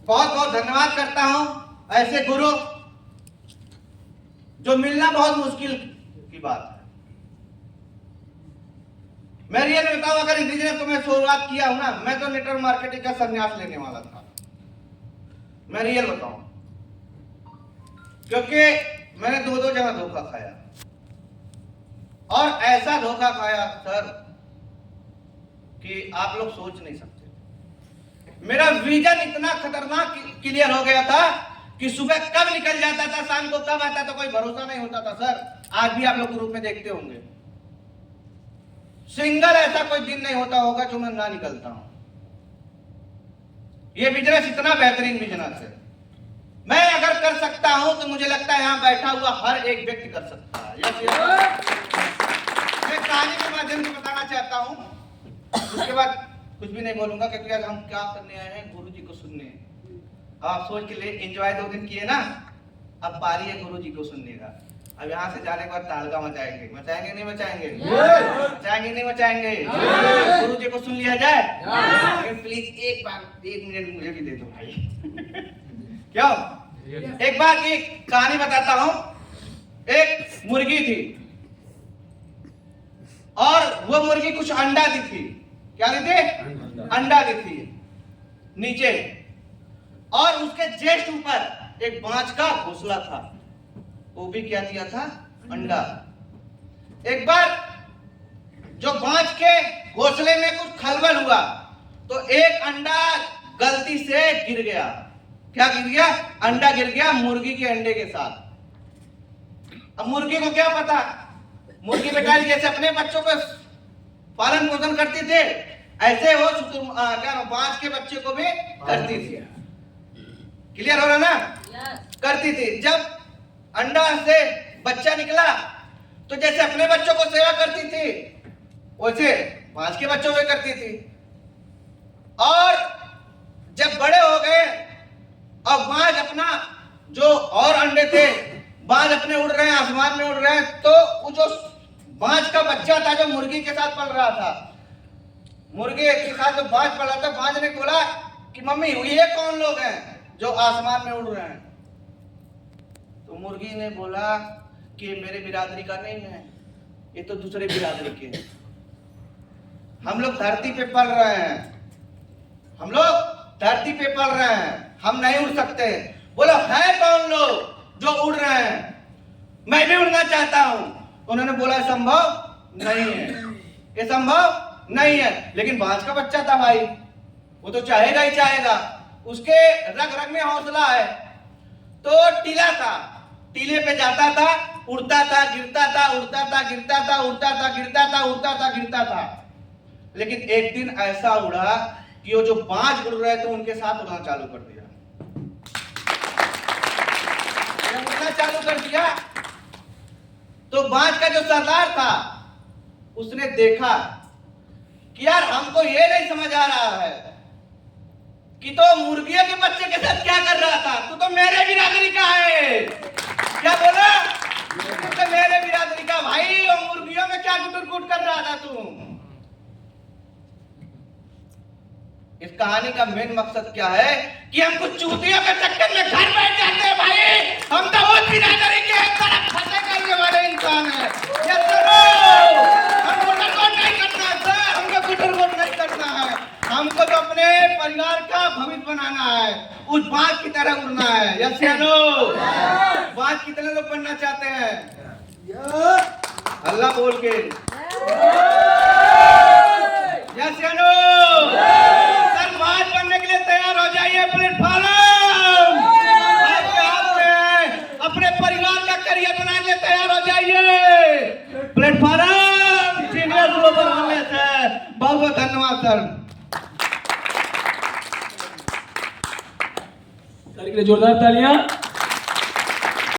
बहुत बहुत धन्यवाद करता हूं ऐसे गुरु जो मिलना बहुत मुश्किल की बात है। मैं रियल बताऊं, अगर इस बिजनेस को मैं शुरुआत किया हूं ना, मैं तो नेटवर्क मार्केटिंग का संन्यास लेने वाला था। मैं रियल बताऊं, क्योंकि मैंने दो जगह धोखा खाया, और ऐसा धोखा खाया सर कि आप लोग सोच नहीं सकते। मेरा विजन इतना खतरनाक क्लियर हो गया था कि सुबह कब निकल जाता था, शाम को कब आता था, कोई भरोसा नहीं होता था सर। आज भी आप लोग ग्रुप में देखते होंगे, सिंगल ऐसा कोई दिन नहीं होता होगा जो मैं ना निकलता हूं। ये बिजनेस इतना बेहतरीन बिजनेस है, मैं अगर कर सकता हूं तो मुझे लगता है यहां बैठा हुआ हर एक व्यक्ति कर सकता है। मैं कहानी के माध्यम से बताना चाहता हूं, उसके बाद कुछ भी नहीं बोलूंगा, क्योंकि आज हम क्या करने आए हैं, गुरु जी को सुनने। आप सोच के लिए एंजॉय 2 दिन किए ना, अब पारी है गुरु जी को सुनने का। अब यहाँ से जाने के बाद तालका मचाएंगे, मचाएंगे नहीं मचाएंगे, मचाएंगे नहीं मचाएंगे, गुरु जी को सुन लिया जाए। लेकिन प्लीज एक बार 1 मिनट मुझे भी दे दो भाई। क्यों? एक बार की कहानी बताता हूं। एक मुर्गी थी और वो मुर्गी कुछ अंडा दी थी। क्या दी थी? अंडा दी थी नीचे, और उसके जस्ट ऊपर एक बांज का घोंसला था, वो भी क्या दिया था? अंडा। एक बार जो बांज के घोंसले में कुछ खलबल हुआ तो एक अंडा गलती से गिर गया। क्या गिर गया? अंडा गिर गया मुर्गी के अंडे के साथ। अब मुर्गी को क्या पता, मुर्गी बेचारी जैसे अपने बच्चों को पालन पोषण करती थे, ऐसे वो क्या बांज के बच्चे को भी करती थी। क्लियर हो रहा ना? करती थी। जब अंडा से बच्चा निकला तो जैसे अपने बच्चों को सेवा करती थी वैसे बांज के बच्चों में करती थी। और जब बड़े हो गए और बांज अपना जो और अंडे थे, बांज अपने उड़ रहे हैं, आसमान में उड़ रहे हैं, तो वो जो बांज का बच्चा था जो मुर्गी के साथ पल रहा था, मुर्गी के साथ जो बांज पल रहा था, बांज ने बोला कि मम्मी ये कौन लोग हैं जो आसमान में उड़ रहे हैं? तो मुर्गी ने बोला कि मेरे बिरादरी का नहीं है, ये तो दूसरे बिरादरी के हैं। हम लोग धरती पे पल रहे हैं, हम लोग धरती पे पल रहे हैं, हम नहीं उड़ सकते। बोलो है कौन लोग जो उड़ रहे हैं? मैं भी उड़ना चाहता हूं। उन्होंने बोला संभव नहीं है, ये संभव नहीं है। लेकिन बांज का बच्चा था भाई, वो तो चाहेगा ही चाहेगा, उसके रग रग में हौसला है। तो टीला था, टीले पे जाता था, उड़ता था, गिरता था, उड़ता था, गिरता था, उड़ता था, गिरता था, उड़ता था, गिरता था। लेकिन एक दिन ऐसा उड़ा कि वो जो बांज उड़ रहे थे उनके साथ उड़ना चालू कर दिया। जब उड़ना चालू कर दिया तो बांज का जो सरदार था उसने देखा कि यार हमको ये नहीं समझ आ रहा है कि तो मुर्गियों के बच्चे के साथ क्या कर रहा था, तू तो मेरे बिरादरी का है। क्या बोला? तू तो मेरे बिरादरी का भाई, और मुर्गियों में क्या गुटुर कर रहा था तू? इस कहानी का मेन मकसद क्या है कि हम कुछ चूतियों के चक्कर में घर बैठ जाते हैं भाई। हम तो वो बिरादरी के तरफ फंसे करने वाले इंसान हैं। हम गुटरगोट नहीं करना सर, हमको गुटरगोट नहीं करना है। हमको तो अपने परिवार का भविष्य बनाना है, उस बांज की तरह उड़ना है। यस या नो? बांज कितने लोग बनना चाहते हैं? अल्लाह बोल के यस या नो? सर बांज बनने के लिए तैयार हो जाइए। प्लेटफॉर्म अपने परिवार का करियर बनाने के लिए तैयार हो जाइए। प्लेटफॉर्म सीनियर ग्लोबल बनने से बहुत बहुत धन्यवाद सर। सर के लिए जोरदार तालियां।